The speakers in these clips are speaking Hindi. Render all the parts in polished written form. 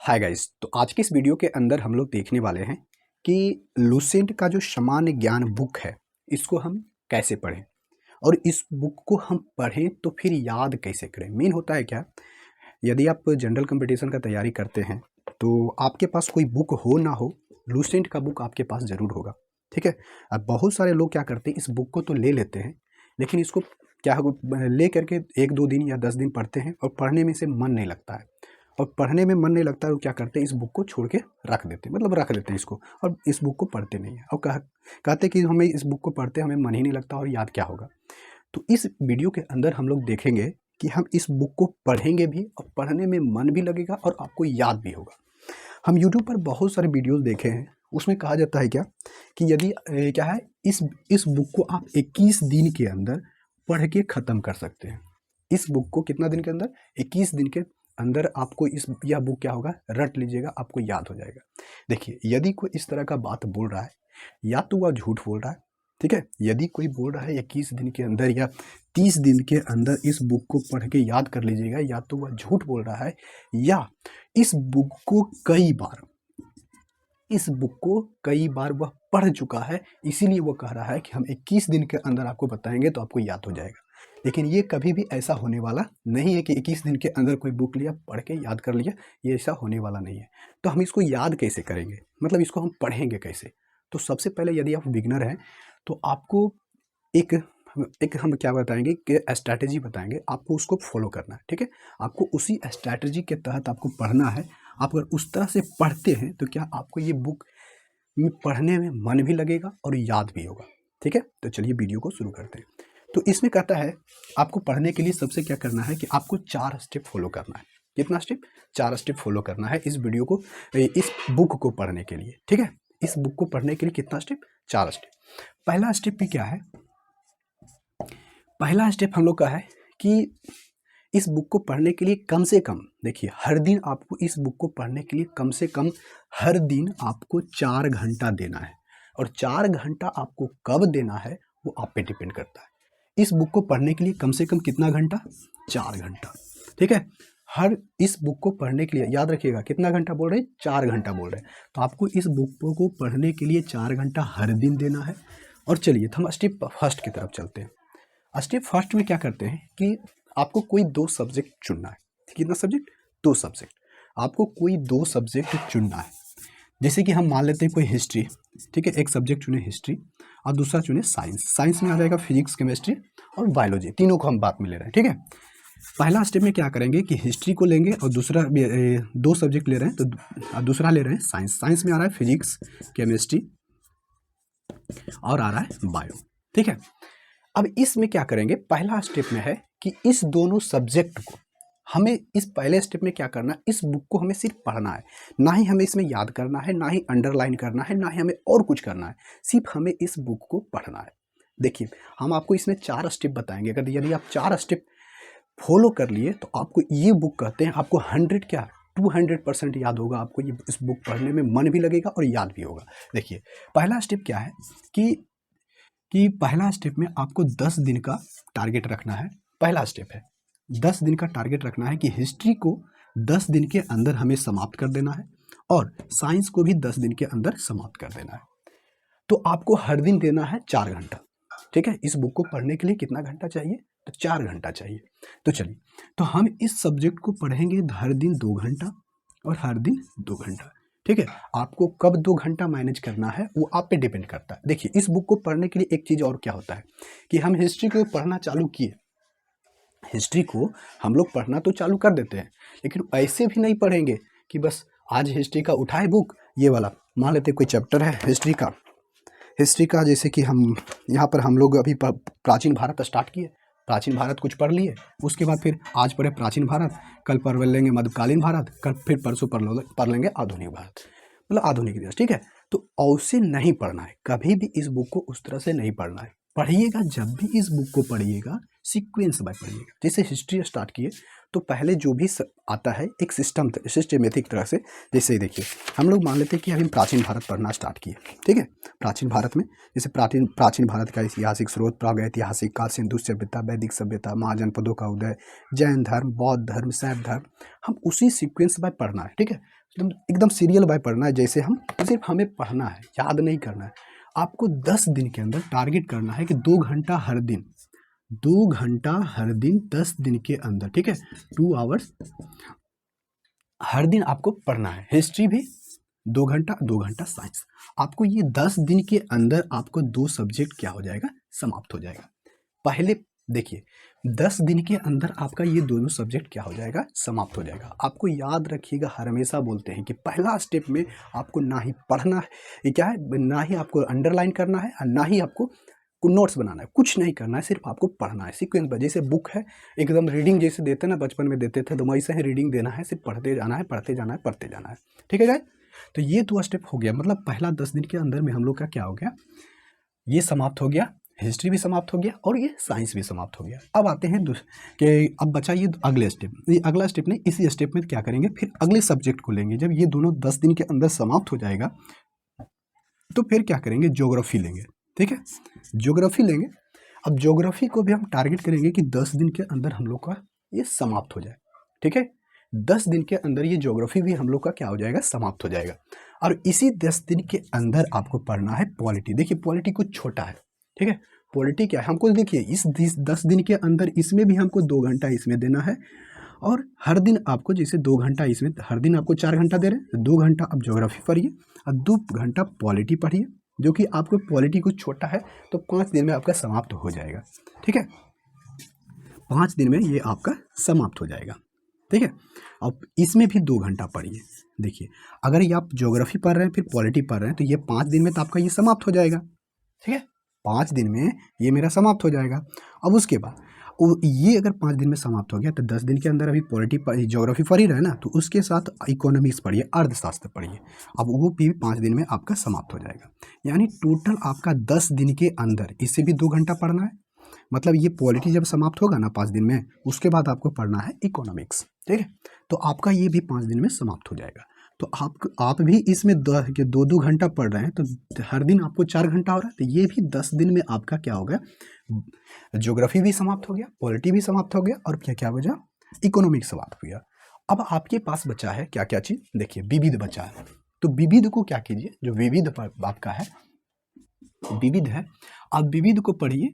Hi guys. तो आज की इस वीडियो के अंदर हम लोग देखने वाले हैं कि लुसेंट का जो सामान्य ज्ञान बुक है इसको हम कैसे पढ़ें और इस बुक को हम पढ़ें तो फिर याद कैसे करें। मेन होता है क्या, यदि आप जनरल कंपटीशन का तैयारी करते हैं तो आपके पास कोई बुक हो ना हो, लुसेंट का बुक आपके पास ज़रूर होगा। ठीक है। अब बहुत सारे लोग क्या करते हैं, इस बुक को तो ले लेते हैं लेकिन इसको क्या ले करके 1-2 दिन या 10 दिन पढ़ते हैं और पढ़ने में से मन नहीं लगता है। और पढ़ने में मन नहीं लगता है तो क्या करते हैं, इस बुक को छोड़ के रख देते हैं, मतलब रख देते हैं इसको और इस बुक को पढ़ते नहीं है और कहते कि हमें इस बुक को पढ़ते हमें मन ही नहीं लगता और याद क्या होगा। तो इस वीडियो के अंदर हम लोग देखेंगे कि हम इस बुक को पढ़ेंगे भी और पढ़ने में मन भी लगेगा और आपको याद भी होगा। हम यूट्यूब पर बहुत सारे वीडियोस देखे हैं, उसमें कहा जाता है क्या कि यदि क्या है, इस बुक को आप 21 दिन के अंदर पढ़ के ख़त्म कर सकते हैं। इस बुक को कितना दिन के अंदर, 21 दिन के अंदर आपको यह बुक क्या होगा, रट लीजिएगा, आपको याद हो जाएगा। देखिए, यदि कोई इस तरह का बात बोल रहा है या तो वह झूठ बोल रहा है। ठीक है। यदि कोई बोल रहा है 21 दिन के अंदर या 30 दिन के अंदर इस बुक को पढ़ के याद कर लीजिएगा, या तो वह झूठ बोल रहा है या इस बुक को कई बार वह पढ़ चुका है, इसीलिए वह कह रहा है कि हम 21 दिन के अंदर आपको बताएंगे तो आपको याद हो जाएगा। लेकिन ये कभी भी ऐसा होने वाला नहीं है कि 21 दिन के अंदर कोई बुक लिया, पढ़ के याद कर लिया, ये ऐसा होने वाला नहीं है। तो हम इसको याद कैसे करेंगे, मतलब इसको हम पढ़ेंगे कैसे। तो सबसे पहले यदि आप बिगनर हैं तो आपको एक एक हम क्या बताएंगे कि स्ट्रैटेजी बताएंगे, आपको उसको फॉलो करना है। ठीक है। आपको उसी स्ट्रैटेजी के तहत आपको पढ़ना है। आप अगर उस तरह से पढ़ते हैं तो क्या आपको ये बुक में पढ़ने में मन भी लगेगा और याद भी होगा। ठीक है। तो चलिए वीडियो को शुरू करते हैं। तो इसमें कहता है आपको पढ़ने के लिए सबसे क्या करना है कि आपको 4 स्टेप फॉलो करना है। कितना स्टेप? 4 स्टेप फॉलो करना है इस वीडियो को, इस बुक को पढ़ने के लिए। ठीक है। इस बुक को पढ़ने के लिए कितना स्टेप? 4 स्टेप। पहला स्टेप भी क्या है, पहला स्टेप हम लोग का है कि इस बुक को पढ़ने के लिए कम से कम, देखिए, हर दिन आपको इस बुक को पढ़ने के लिए कम से कम हर दिन आपको 4 घंटा देना है। और 4 घंटा आपको कब देना है वो आप पे डिपेंड करता है। इस बुक को पढ़ने के लिए कम से कम कितना घंटा? 4 घंटा। ठीक है। इस बुक को पढ़ने के लिए याद रखिएगा, कितना घंटा बोल रहे हैं? 4 घंटा बोल रहे हैं। तो आपको इस बुक को पढ़ने के लिए 4 घंटा हर दिन देना है। और चलिए हम स्टेप फर्स्ट की तरफ चलते हैं। स्टेप फर्स्ट में क्या करते हैं कि आपको कोई 2 सब्जेक्ट चुनना है। कितना सब्जेक्ट? 2 सब्जेक्ट। आपको कोई 2 सब्जेक्ट चुनना है। जैसे कि हम मान लेते हैं कोई हिस्ट्री। ठीक है। एक सब्जेक्ट चुने हिस्ट्री और दूसरा चुने साइंस। साइंस में आ जाएगा फिजिक्स, केमिस्ट्री और बायोलॉजी, तीनों को हम बात में ले रहे हैं। ठीक है। पहला स्टेप में क्या करेंगे कि हिस्ट्री को लेंगे और दूसरा 2 सब्जेक्ट ले रहे हैं तो दूसरा ले रहे हैं साइंस। साइंस में आ रहा है फिजिक्स, केमिस्ट्री और आ रहा है बायो। ठीक है। अब इसमें क्या करेंगे, पहला स्टेप में है कि इस दोनों सब्जेक्ट को हमें, इस पहले स्टेप में क्या करना है, इस बुक को हमें सिर्फ पढ़ना है। ना ही हमें इसमें याद करना है, ना ही अंडरलाइन करना है, ना ही हमें और कुछ करना है, सिर्फ हमें इस बुक को पढ़ना है। देखिए, हम आपको इसमें 4 स्टेप बताएंगे। अगर यदि आप 4 स्टेप फॉलो कर लिए तो आपको ये बुक कहते हैं, आपको 100 क्या 200% याद होगा। आपको ये इस बुक पढ़ने में मन भी लगेगा और याद भी होगा। देखिए, पहला स्टेप क्या है कि पहला स्टेप में आपको 10 दिन का टारगेट रखना है। पहला स्टेप है 10 दिन का टारगेट रखना है कि हिस्ट्री को 10 दिन के अंदर हमें समाप्त कर देना है और साइंस को भी 10 दिन के अंदर समाप्त कर देना है। तो आपको हर दिन देना है 4 घंटा। ठीक है। इस बुक को पढ़ने के लिए कितना घंटा चाहिए? तो 4 घंटा चाहिए। तो चलिए, तो हम इस सब्जेक्ट को पढ़ेंगे हर दिन 2 घंटा और हर दिन 2 घंटा। ठीक है। आपको कब 2 घंटा मैनेज करना है वो आप पे डिपेंड करता है। देखिए, इस बुक को पढ़ने के लिए एक चीज़ और क्या होता है कि हम हिस्ट्री को पढ़ना चालू किए, हिस्ट्री को हम लोग पढ़ना तो चालू कर देते हैं, लेकिन ऐसे भी नहीं पढ़ेंगे कि बस आज हिस्ट्री का उठाए बुक, ये वाला मान लेते कोई चैप्टर है हिस्ट्री का जैसे कि हम यहाँ पर हम लोग अभी प्राचीन भारत स्टार्ट किए, प्राचीन भारत कुछ पढ़ लिए, उसके बाद फिर आज पढ़े प्राचीन भारत, कल पढ़ लेंगे मध्यकालीन भारत, कल फिर परसों पढ़ लेंगे आधुनिक भारत, मतलब आधुनिक इतिहास। ठीक है। तो ऐसे नहीं पढ़ना है, कभी भी इस बुक को उस तरह से नहीं पढ़ना है। पढ़िएगा, जब भी इस बुक को पढ़िएगा सीक्वेंस बाय पढ़िएगा। जैसे हिस्ट्री स्टार्ट किए तो पहले जो भी आता है एक सिस्टमेटिक तरह से, जैसे देखिए हम लोग मान लेते हैं कि अभी प्राचीन भारत पढ़ना स्टार्ट किए, ठीक है। प्राचीन भारत में जैसे प्राचीन भारत का ऐतिहासिक स्रोत, प्रागैतिहासिक काल, सिंधु सभ्यता, वैदिक सभ्यता, महाजनपदों का उदय, जैन धर्म, बौद्ध धर्म, शैव धर्म, हम उसी सीक्वेंस बाय पढ़ना है, ठीक है। एकदम सीरियल बाय पढ़ना है, जैसे हम सिर्फ हमें पढ़ना है, याद नहीं करना है। आपको 10 दिन के अंदर टारगेट करना है कि 2 घंटा हर दिन, 2 घंटा हर दिन 10 दिन के अंदर, ठीक है, 2 आवर्स हर दिन आपको पढ़ना है। हिस्ट्री भी 2 घंटा, 2 घंटा साइंस। आपको ये 10 दिन के अंदर आपको 2 सब्जेक्ट क्या हो जाएगा, समाप्त हो जाएगा। पहले देखिए 10 दिन के अंदर आपका ये दोनों सब्जेक्ट क्या हो जाएगा, समाप्त हो जाएगा। आपको याद रखिएगा, हमेशा बोलते हैं कि पहला स्टेप में आपको ना ही पढ़ना है, ये क्या है, ना ही आपको अंडरलाइन करना है और ना ही आपको नोट्स बनाना है, कुछ नहीं करना है, सिर्फ आपको पढ़ना है सीक्वेंस पर। जैसे बुक है एकदम रीडिंग जैसे देते ना, बचपन में देते थे, तो वैसे ही रीडिंग देना है, सिर्फ पढ़ते जाना है, पढ़ते जाना है, पढ़ते जाना है, ठीक है गाइस। तो ये 2 स्टेप हो गया, मतलब पहला 10 दिन के अंदर में हम लोग का क्या हो गया, ये समाप्त हो गया, हिस्ट्री भी समाप्त हो गया और ये साइंस भी समाप्त हो गया। अब आते हैं कि अब बचा ये अगले स्टेप। ये अगला स्टेप नहीं, इसी स्टेप में क्या करेंगे, फिर अगले सब्जेक्ट को लेंगे। जब ये दोनों 10 दिन के अंदर समाप्त हो जाएगा तो फिर क्या करेंगे, ज्योग्राफी लेंगे, ठीक है, ज्योग्राफी लेंगे। अब ज्योग्राफी को भी हम टारगेट करेंगे कि 10 दिन के अंदर हम लोग का ये समाप्त हो जाए, ठीक है। 10 दिन के अंदर ये ज्योग्राफी भी हम लोग का क्या हो जाएगा, समाप्त हो जाएगा। और इसी 10 दिन के अंदर आपको पढ़ना है पॉलिटी। देखिए पॉलिटी कुछ छोटा है, ठीक है। पॉलिटी क्या है, हमको देखिए इस 10 दिन के अंदर इसमें भी हमको 2 घंटा इसमें देना है, और हर दिन आपको जैसे 2 घंटा इसमें, हर दिन आपको 4 घंटा दे रहे हैं, 2 घंटा आप ज्योग्राफी पढ़िए और 2 घंटा पॉलिटी पढ़िए, जो कि आपको पॉलिटी कुछ छोटा है तो 5 दिन में आपका समाप्त हो जाएगा, ठीक है। 5 दिन में ये आपका समाप्त हो जाएगा, ठीक है। अब इसमें भी 2 घंटा पढ़िए। देखिए अगर ये आप ज्योग्राफी पढ़ रहे हैं फिर पॉलिटी पढ़ रहे हैं तो ये 5 दिन में तो आपका ये समाप्त हो जाएगा, ठीक है। 5 दिन में ये मेरा समाप्त हो जाएगा। अब उसके बाद ये अगर 5 दिन में समाप्त हो गया तो 10 दिन के अंदर अभी पॉलिटी ज्योग्राफी पढ़ ही रहे ना, तो उसके साथ इकोनॉमिक्स पढ़िए, अर्थशास्त्र पढ़िए। अब वो भी 5 दिन में आपका समाप्त हो जाएगा। यानी टोटल आपका 10 दिन के अंदर इससे भी 2 घंटा पढ़ना है। मतलब ये पॉलिटी जब समाप्त होगा ना 5 दिन में, उसके बाद आपको पढ़ना है इकोनॉमिक्स, ठीक है। तो आपका ये भी 5 दिन में समाप्त हो जाएगा। तो आप भी इसमें 2 घंटा पढ़ रहे हैं तो हर दिन आपको 4 घंटा हो रहा है, तो ये भी 10 दिन में आपका क्या हो गया, ज्योग्राफी भी समाप्त हो गया, पॉलिटी भी समाप्त हो गया और क्या बचा, इकोनॉमिक्स समाप्त हो गया। अब आपके पास बचा है क्या क्या चीज़, देखिए विविध बचा है। तो विविध को क्या कीजिए, जो विविध आपका है, विविध है, आप विविध को पढ़िए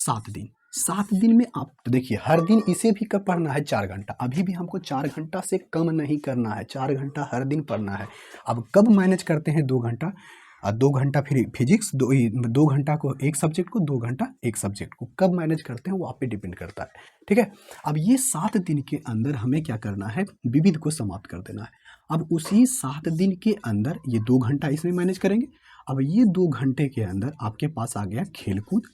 7 दिन। 7 दिन में आप देखिए हर दिन इसे भी कब पढ़ना है, 4 घंटा। अभी भी हमको 4 घंटा से कम नहीं करना है, 4 घंटा हर दिन पढ़ना है। अब कब मैनेज करते हैं 2 घंटा, 2 घंटा फिर फिजिक्स, 2 घंटा को एक सब्जेक्ट को, 2 घंटा एक सब्जेक्ट को, कब मैनेज करते हैं वो आप पे डिपेंड करता है, ठीक है। अब ये 7 दिन के अंदर हमें क्या करना है, विविध को समाप्त कर देना है। अब उसी 7 दिन के अंदर ये 2 घंटा इसमें मैनेज करेंगे। अब ये 2 घंटे के अंदर आपके पास आ गया खेलकूद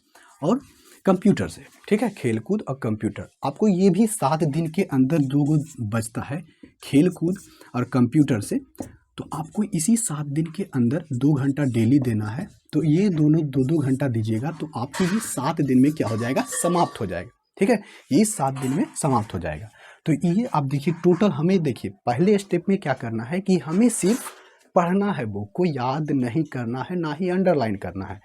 और कंप्यूटर से, ठीक है, खेलकूद और कंप्यूटर। आपको ये भी 7 दिन के अंदर 2 बचता है, खेलकूद और कंप्यूटर से। तो आपको इसी 7 दिन के अंदर 2 घंटा डेली देना है। तो ये दोनों 2-2 घंटा दीजिएगा तो आपकी भी 7 दिन में क्या हो जाएगा, समाप्त हो जाएगा, ठीक है। ये 7 दिन में समाप्त हो जाएगा। तो ये आप देखिए टोटल हमें, देखिए पहले स्टेप में क्या करना है कि हमें सिर्फ पढ़ना है, बुक को याद नहीं करना है, ना ही अंडरलाइन करना है।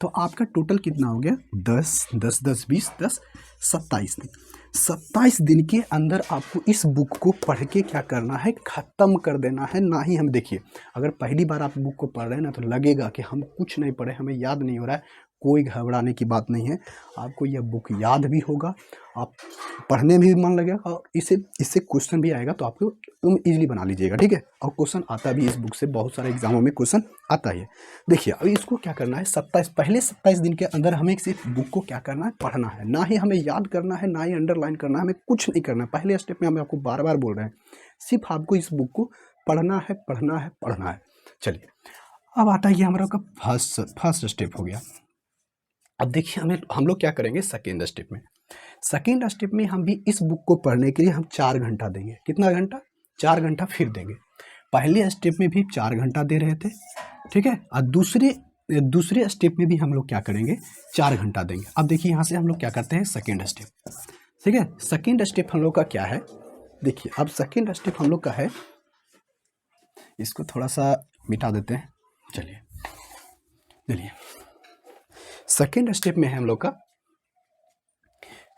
तो आपका टोटल कितना हो गया, 10, 10, 10, 20, 10, 27 दिन। 27 दिन के अंदर आपको इस बुक को पढ़ के क्या करना है, ख़त्म कर देना है। ना ही हम देखिए अगर पहली बार आप बुक को पढ़ रहे हैं ना तो लगेगा कि हम कुछ नहीं पढ़े, हमें याद नहीं हो रहा है। कोई घबराने की बात नहीं है, आपको यह बुक याद भी होगा, आप पढ़ने में भी मन लगेगा और इससे क्वेश्चन भी आएगा तो आपको तुम इजीली बना लीजिएगा, ठीक है। और क्वेश्चन आता भी इस बुक से, बहुत सारे एग्जामों में क्वेश्चन आता ही है। देखिए अभी इसको क्या करना है, 27 दिन के अंदर हमें सिर्फ बुक को क्या करना है, पढ़ना है। ना ही हमें याद करना है, ना ही अंडरलाइन करना है, हमें कुछ नहीं करना है। पहले स्टेप में हम आपको बार बार बोल रहे हैं, सिर्फ आपको इस बुक को पढ़ना है, पढ़ना है, पढ़ना है। चलिए अब आता है हमारा का फर्स्ट स्टेप हो गया। अब देखिए हम लोग क्या करेंगे सेकेंड स्टेप में। सेकेंड स्टेप में हम भी इस बुक को पढ़ने के लिए हम 4 घंटा देंगे। कितना घंटा, 4 घंटा फिर देंगे। पहले स्टेप में भी 4 घंटा दे रहे थे, ठीक है, और दूसरे स्टेप में भी हम लोग क्या करेंगे, 4 घंटा देंगे। अब देखिए यहाँ से हम लोग क्या करते हैं, सेकेंड ठीक है। सेकेंड स्टेप हम लोग का क्या है, देखिए अब सेकेंड स्टेप हम लोग का है, इसको थोड़ा सा मिटा देते हैं, चलिए सेकेंड स्टेप में है हम लोग का।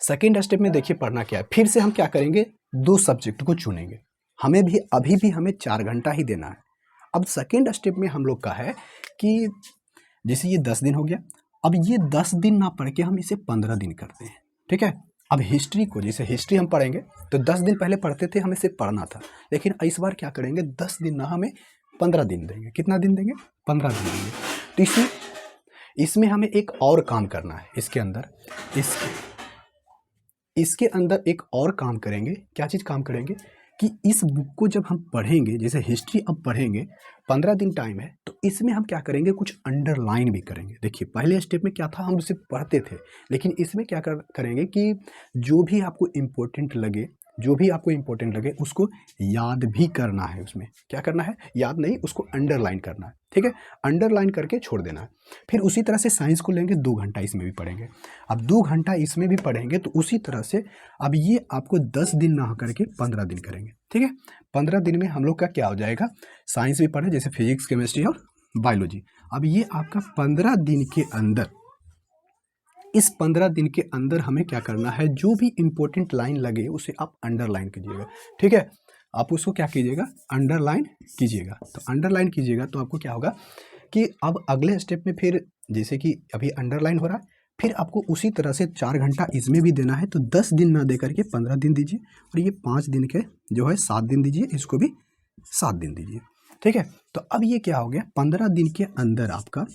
सेकेंड स्टेप में देखिए पढ़ना क्या है, फिर से हम क्या करेंगे, 2 सब्जेक्ट को चुनेंगे, हमें भी अभी भी हमें 4 घंटा ही देना है। अब सेकेंड स्टेप में हम लोग का है कि जैसे ये 10 दिन हो गया, अब ये 10 दिन ना पढ़ के हम इसे 15 दिन करते हैं, ठीक है। अब हिस्ट्री को, जैसे हिस्ट्री हम पढ़ेंगे तो 10 दिन पहले पढ़ते थे, हमें सिर्फ पढ़ना था, लेकिन इस बार क्या करेंगे, 10 दिन ना हमें 15 दिन देंगे। कितना दिन देंगे, 15 दिन देंगे। तो इसमें हमें एक और काम करना है, इसके अंदर इसके अंदर एक और काम करेंगे। क्या चीज़ काम करेंगे कि इस बुक को जब हम पढ़ेंगे, जैसे हिस्ट्री अब पढ़ेंगे, 15 दिन टाइम है, तो इसमें हम क्या करेंगे, कुछ अंडरलाइन भी करेंगे। देखिए पहले स्टेप में क्या था, हम सिर्फ पढ़ते थे, लेकिन इसमें क्या करेंगे कि जो भी आपको इम्पोर्टेंट लगे उसको याद भी करना है। उसमें क्या करना है, याद नहीं, उसको अंडरलाइन करना है, ठीक है। अंडरलाइन करके छोड़ देना है। फिर उसी तरह से साइंस को लेंगे, 2 घंटा इसमें भी पढ़ेंगे। अब 2 घंटा इसमें भी पढ़ेंगे, तो उसी तरह से अब ये आपको 10 दिन ना करके 15 दिन करेंगे, ठीक है। 15 दिन में हम लोग का क्या हो जाएगा, साइंस भी पढ़े, जैसे फिजिक्स, केमिस्ट्री और बायोलॉजी। अब ये आपका 15 दिन के अंदर, इस 15 दिन के अंदर हमें क्या करना है, जो भी इंपॉर्टेंट लाइन लगे उसे आप अंडरलाइन कीजिएगा, ठीक है। आप उसको क्या कीजिएगा, अंडरलाइन कीजिएगा। तो अंडरलाइन कीजिएगा तो आपको क्या होगा कि अब अगले स्टेप में फिर, जैसे कि अभी अंडरलाइन हो रहा है, फिर आपको उसी तरह से 4 घंटा इसमें भी देना है। तो 10 दिन ना दे करके 15 दिन दीजिए, और ये 5 दिन के जो है 7 दिन दीजिए, इसको भी 7 दिन दीजिए, ठीक है। तो अब ये क्या हो गया, 15 दिन के अंदर आपका,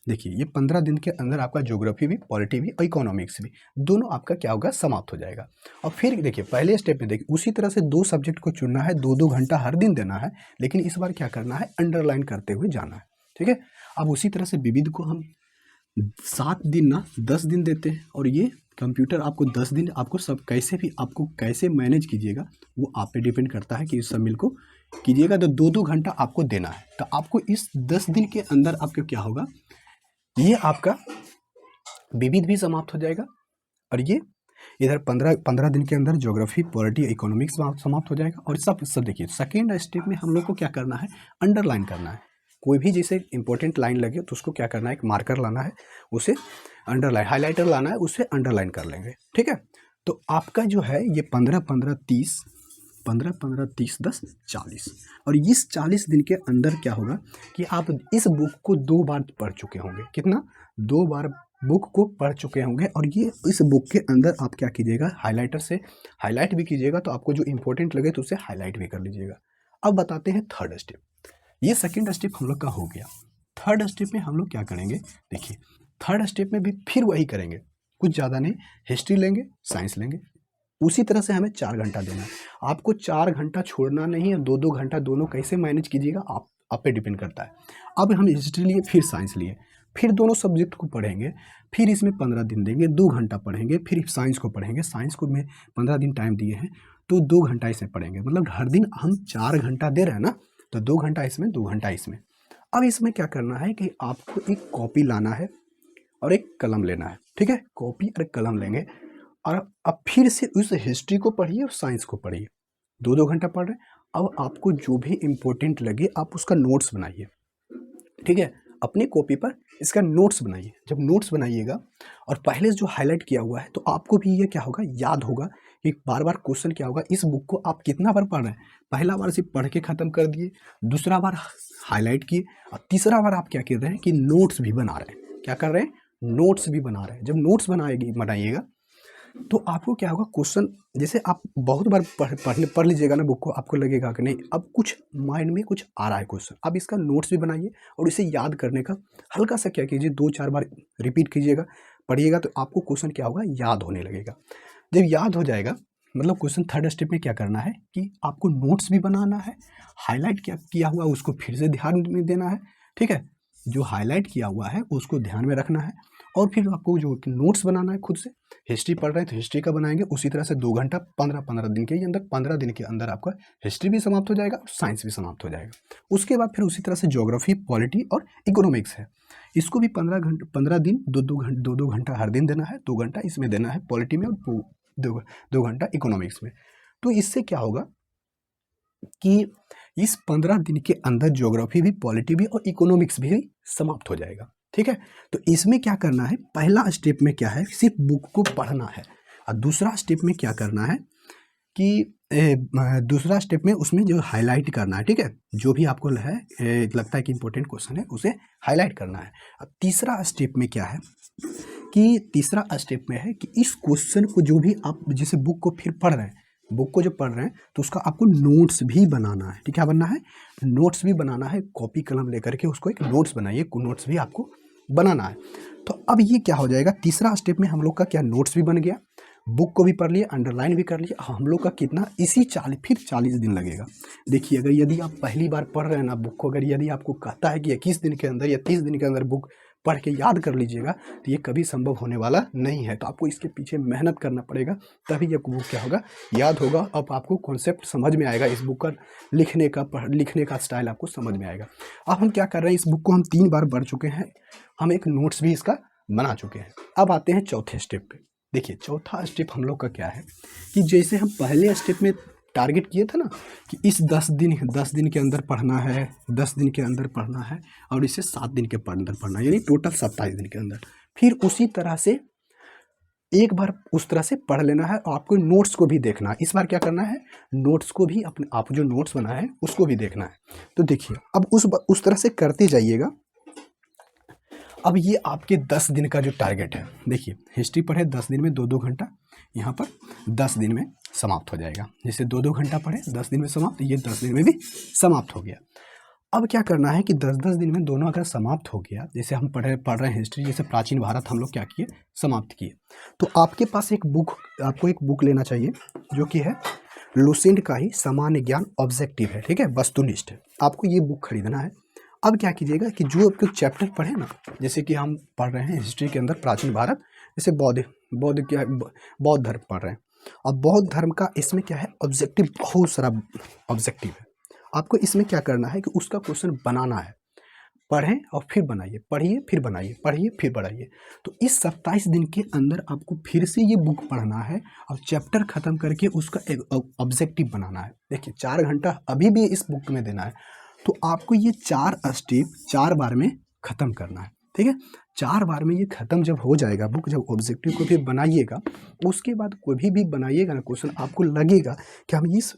देखिए ये 15 दिन के अंदर आपका ज्योग्राफी भी, पॉलिटी भी और इकोनॉमिक्स भी, दोनों आपका क्या होगा, समाप्त हो जाएगा। और फिर देखिए पहले स्टेप में देखिए उसी तरह से 2 सब्जेक्ट को चुनना है, 2-2 घंटा हर दिन देना है, लेकिन इस बार क्या करना है, अंडरलाइन करते हुए जाना है, ठीक है। अब उसी तरह से विविध को हम 7 दिन ना 10 दिन देते हैं, और ये कंप्यूटर आपको 10 दिन, आपको सब कैसे भी आपको कैसे मैनेज कीजिएगा वो आप पे डिपेंड करता है कि इस सब मिल को कीजिएगा। तो 2-2 घंटा आपको देना है। तो आपको इस 10 दिन के अंदर आपको क्या होगा, ये आपका विविध भी समाप्त हो जाएगा, और ये इधर 15 दिन के अंदर ज्योग्राफी, पॉलिटी, इकोनॉमिक्स समाप्त हो जाएगा। और सब देखिए सेकेंड स्टेप में हम लोग को क्या करना है, अंडरलाइन करना है। कोई भी जैसे इंपॉर्टेंट लाइन लगे तो उसको क्या करना है, एक मार्कर लाना है, उसे अंडरलाइन, हाईलाइटर लाना है, उसे अंडरलाइन कर लेंगे, ठीक है। तो आपका जो है ये 15-15-30, 15-15-30, 10, 40, और इस 40 दिन के अंदर क्या होगा कि आप इस बुक को 2 बार पढ़ चुके होंगे। कितना, 2 बार बुक को पढ़ चुके होंगे। और ये इस बुक के अंदर आप क्या कीजिएगा, हाइलाइटर से हाईलाइट भी कीजिएगा, तो आपको जो इंपॉर्टेंट लगे तो उसे हाईलाइट भी कर लीजिएगा। अब बताते हैं थर्ड स्टेप। ये सेकेंड स्टेप हम लोग का हो गया। थर्ड स्टेप में हम लोग क्या करेंगे, देखिए थर्ड स्टेप में भी फिर वही करेंगे, कुछ ज़्यादा नहीं, हिस्ट्री लेंगे, साइंस लेंगे, उसी तरह से हमें 4 घंटा देना है। आपको 4 घंटा छोड़ना नहीं है, 2-2 घंटा, दोनों कैसे मैनेज कीजिएगा आप पे डिपेंड करता है। अब हम हिस्ट्री लिए, फिर साइंस लिए, फिर दोनों सब्जेक्ट को पढ़ेंगे, फिर इसमें 15 दिन देंगे, 2 घंटा पढ़ेंगे, फिर साइंस को पढ़ेंगे। साइंस को में 15 दिन टाइम दिए हैं, तो 2 घंटा इसमें पढ़ेंगे, मतलब हर दिन हम 4 घंटा दे रहे हैं ना, तो 2 घंटा इसमें, 2 घंटा इसमें। अब इसमें क्या करना है कि आपको एक कॉपी लाना है और एक कलम लेना है, ठीक है। कॉपी और कलम लेंगे, और अब फिर से उस हिस्ट्री को पढ़िए और साइंस को पढ़िए, 2-2 घंटा पढ़ रहे हैं। अब आपको जो भी इम्पोर्टेंट लगे आप उसका नोट्स बनाइए, ठीक है। अपनी कॉपी पर इसका नोट्स बनाइए। जब नोट्स बनाइएगा और पहले जो हाईलाइट किया हुआ है, तो आपको भी ये क्या होगा, याद होगा कि बार बार क्वेश्चन क्या होगा, इस बुक को आप कितना बार पढ़ रहे हैं। पहला बार सिर्फ पढ़ के ख़त्म कर दिए, दूसरा बार हाईलाइट किए, और तीसरा बार आप क्या कर रहे हैं कि नोट्स भी बना रहे हैं। क्या कर रहे हैं, नोट्स भी बना रहे हैं। जब नोट्स बनाइएगा तो आपको क्या होगा, क्वेश्चन जैसे आप बहुत बार पढ़ लीजिएगा ना बुक को, आपको लगेगा कि नहीं अब कुछ माइंड में कुछ आ रहा है क्वेश्चन। अब इसका नोट्स भी बनाइए, और इसे याद करने का हल्का सा क्या कीजिए, 2-4 बार रिपीट कीजिएगा, पढ़िएगा, तो आपको क्वेश्चन क्या होगा, याद होने लगेगा। जब याद हो जाएगा, मतलब क्वेश्चन थर्ड स्टेप में क्या करना है कि आपको नोट्स भी बनाना है, हाईलाइट किया हुआ उसको फिर से ध्यान में देना है, ठीक है। जो हाईलाइट किया हुआ है उसको ध्यान में रखना है, और फिर आपको जो नोट्स बनाना है खुद से। हिस्ट्री पढ़ रहे हैं तो हिस्ट्री का बनाएंगे, उसी तरह से 2 घंटा 15-15 दिन के अंदर, 15 दिन के अंदर आपका हिस्ट्री भी समाप्त हो जाएगा और साइंस भी समाप्त हो जाएगा। उसके बाद फिर उसी तरह से ज्योग्राफी, पॉलिटी और इकोनॉमिक्स है, इसको भी 15 दिन 2-2 घंटा हर दिन देना है, 2 घंटा इसमें देना है पॉलिटी में और 2 घंटा इकोनॉमिक्स में। तो इससे क्या होगा कि इस 15 दिन के अंदर ज्योग्राफी भी, पॉलिटी भी और इकोनॉमिक्स भी समाप्त हो जाएगा। ठीक है, तो इसमें क्या करना है, पहला स्टेप में क्या है, सिर्फ बुक को पढ़ना है। और दूसरा स्टेप में क्या करना है कि दूसरा स्टेप में उसमें जो हाईलाइट करना है। ठीक है, जो भी आपको लगता है कि इंपॉर्टेंट क्वेश्चन है उसे हाईलाइट करना है। अब तीसरा स्टेप में क्या है कि तीसरा स्टेप में है कि इस क्वेश्चन को जो भी आप जैसे बुक को फिर पढ़ रहे हैं, बुक को जो पढ़ रहे हैं तो उसका आपको नोट्स भी बनाना है। ठीक है, क्या बनना है, नोट्स भी बनाना है। कॉपी कलम लेकर के उसको एक नोट्स बनाइए, नोट्स भी आपको बनाना है। तो अब ये क्या हो जाएगा, तीसरा स्टेप में हम लोग का क्या, नोट्स भी बन गया, बुक को भी पढ़ लिया, अंडरलाइन भी कर लिया। हम लोग का कितना इसी 40 दिन लगेगा। देखिए, अगर यदि आप पहली बार पढ़ रहे हैं ना बुक को, अगर यदि आपको कहता है कि 21 दिन के अंदर या 30 दिन के अंदर बुक पढ़ के याद कर लीजिएगा, तो ये कभी संभव होने वाला नहीं है। तो आपको इसके पीछे मेहनत करना पड़ेगा, तभी ये बुक क्या होगा, याद होगा। अब आपको कॉन्सेप्ट समझ में आएगा, इस बुक का लिखने का स्टाइल आपको समझ में आएगा। अब हम क्या कर रहे हैं, इस बुक को हम 3 बार पढ़ चुके हैं, हम एक नोट्स भी इसका बना चुके हैं। अब आते हैं चौथे स्टेप पे। देखिए, चौथा स्टेप हम लोग का क्या है कि जैसे हम पहले स्टेप में टारगेट किए थे ना कि इस 10 दिन के अंदर पढ़ना है, 10 दिन के अंदर पढ़ना है और इसे 7 दिन के अंदर पढ़ना है, यानी टोटल 27 दिन के अंदर। फिर उसी तरह से एक बार उस तरह से पढ़ लेना है और आपको नोट्स को भी देखना है। इस बार क्या करना है, नोट्स को भी आप जो नोट्स बनाए हैं उसको भी देखना है। तो देखिए, अब उस तरह से करते जाइएगा। अब ये आपके 10 दिन का जो टारगेट है, देखिए हिस्ट्री पढ़े 10 दिन में 2-2 घंटा, यहाँ पर 10 दिन में समाप्त हो जाएगा। जैसे 2-2 घंटा पढ़े 10 दिन में समाप्त, ये 10 दिन में भी समाप्त हो गया। अब क्या करना है कि 10-10 दिन में दोनों अगर समाप्त हो गया, जैसे हम पढ़ रहे हैं हिस्ट्री, जैसे प्राचीन भारत हम लोग क्या किए, समाप्त किए, तो आपके पास आपको एक बुक लेना चाहिए जो कि है लुसेंट का ही सामान्य ज्ञान ऑब्जेक्टिव है। ठीक है, वस्तुनिष्ठ, आपको ये बुक खरीदना है। अब क्या कीजिएगा कि जो आपके चैप्टर पढ़े ना, जैसे कि हम पढ़ रहे हैं हिस्ट्री के अंदर प्राचीन भारत, जैसे बौद्ध धर्म पढ़ रहे हैं। अब बौद्ध धर्म का इसमें क्या है, ऑब्जेक्टिव, बहुत सारा ऑब्जेक्टिव है। आपको इसमें क्या करना है कि उसका क्वेश्चन बनाना है। पढ़ें और फिर बनाइए, पढ़िए फिर बनाइए, पढ़िए फिर बनाइए। तो इस 27 दिन के अंदर आपको फिर से ये बुक पढ़ना है और चैप्टर खत्म करके उसका एक ऑब्जेक्टिव बनाना है। देखिए, 4 घंटा अभी भी इस बुक में देना है, तो आपको ये 4 स्टेप 4 बार में ख़त्म करना है। ठीक है, 4 बार में ये ख़त्म जब हो जाएगा बुक, जब ऑब्जेक्टिव को फिर बनाइएगा, उसके बाद कोई भी बनाइएगा ना क्वेश्चन, आपको लगेगा कि हम इस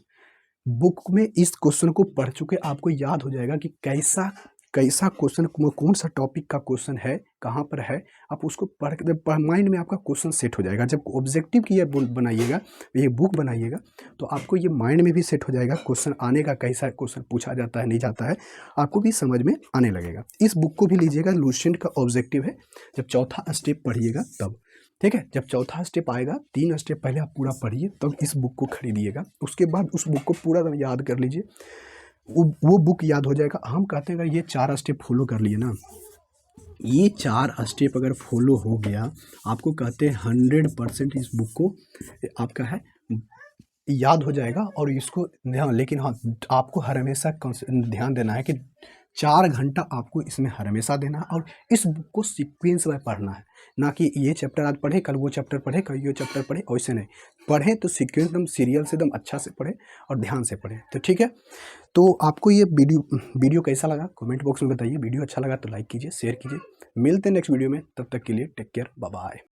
बुक में इस क्वेश्चन को पढ़ चुके, आपको याद हो जाएगा कि कैसा क्वेश्चन, कौन सा टॉपिक का क्वेश्चन है, कहाँ पर है। आप उसको पढ़ माइंड में आपका क्वेश्चन सेट हो जाएगा। जब ऑब्जेक्टिव की ये बनाइएगा, ये बुक बनाइएगा, तो आपको ये माइंड में भी सेट हो जाएगा क्वेश्चन आने का, कैसा क्वेश्चन पूछा जाता है, नहीं जाता है, आपको भी समझ में आने लगेगा। इस बुक को भी लीजिएगा, लुसेंट का ऑब्जेक्टिव है। जब चौथा स्टेप पढ़िएगा तब, ठीक है, जब चौथा स्टेप आएगा, 3 स्टेप पहले आप पूरा पढ़िए, तब इस बुक को खरीदिएगा। उसके बाद उस बुक को पूरा याद कर लीजिए, वो बुक याद हो जाएगा। हम कहते हैं अगर ये 4 स्टेप फॉलो कर लिए ना, ये 4 स्टेप अगर फॉलो हो गया, आपको कहते हैं 100% इस बुक को आपका है याद हो जाएगा। और इसको ध्यान, लेकिन हाँ, आपको हर हमेशा ध्यान देना है कि 4 घंटा आपको इसमें हर हमेशा देना है और इस बुक को सीक्वेंस में पढ़ना है, ना कि ये चैप्टर आज पढ़े, कल वो चैप्टर पढ़े, कल ये चैप्टर पढ़े, वैसे नहीं। पढ़ें तो सीक्वेंस एकदम सीरियल से एकदम अच्छा से पढ़ें और ध्यान से पढ़ें। तो ठीक है, तो आपको ये वीडियो कैसा लगा कमेंट बॉक्स में बताइए। वीडियो अच्छा लगा तो लाइक कीजिए, शेयर कीजिए। मिलते हैं नेक्स्ट वीडियो में, तब तक के लिए टेक केयर, बाय बाय।